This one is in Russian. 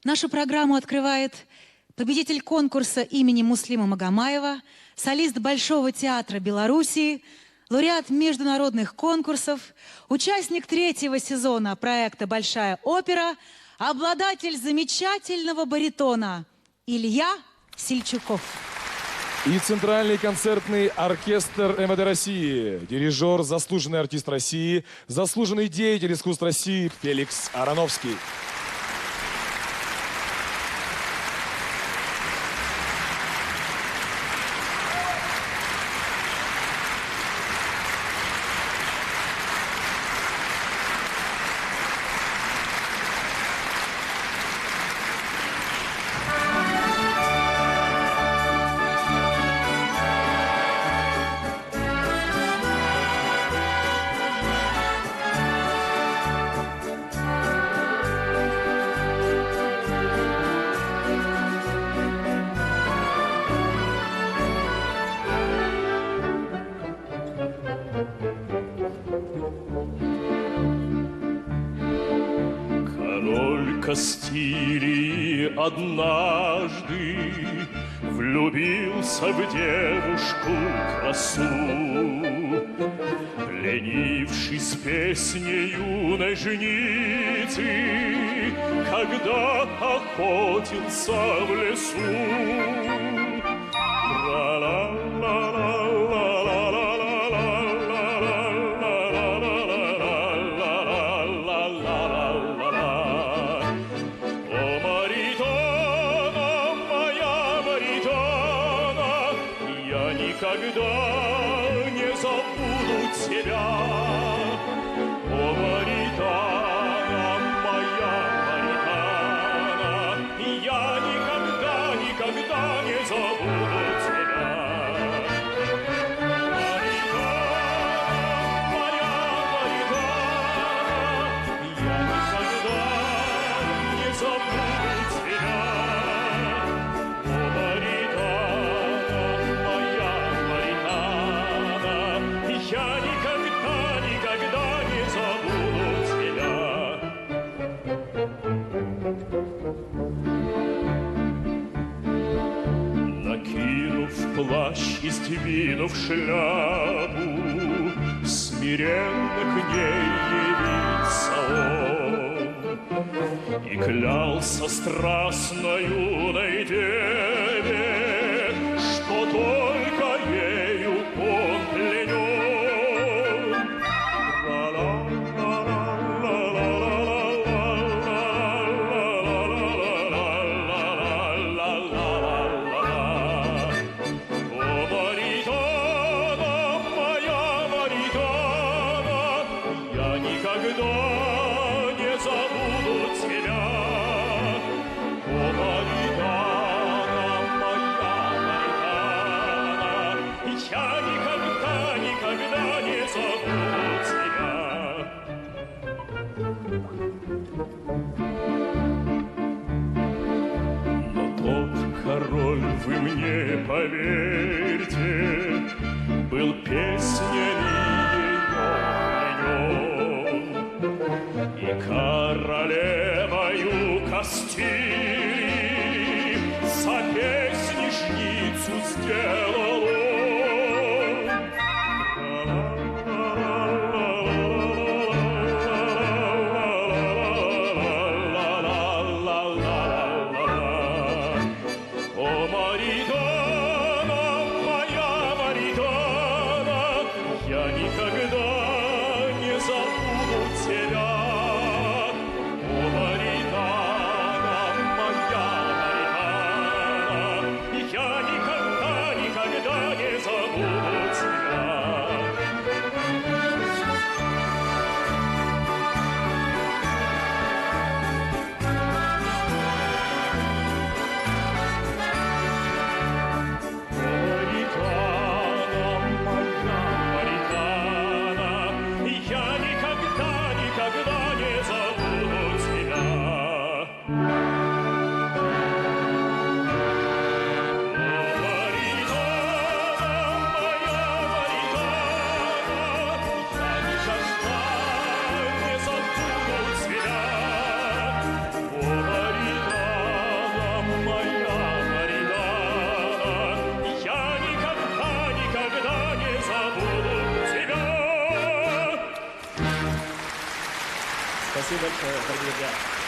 Нашу программу открывает победитель конкурса имени Муслима Магомаева, солист Большого театра Белоруссии, лауреат международных конкурсов, участник 3-го сезона проекта «Большая опера», обладатель замечательного баритона Илья Сильчуков. И Центральный концертный оркестр МВД России, дирижер, заслуженный артист России, заслуженный деятель искусств России Феликс Ароновский. Кастилии однажды влюбился в девушку красу, пленившись песней юной жницы, когда охотился в лесу. Никогда не забуду тебя, о Маритана, моя Маритана, я никогда не забуду тебя. Маритана, моя Маритана, я никогда не забуду тебя, о Маритана. Я никогда не забуду тебя. Накинув плащ и сдвинув шляпу, смиренно к ней явился он и клялся страстно юной деве, что только ею он пленен. Но тот король, вы мне поверьте, был песнями ее пленен, и королевою Кастилии сопесничницу сделал он. Никогда Спасибо большое, дорогие друзья.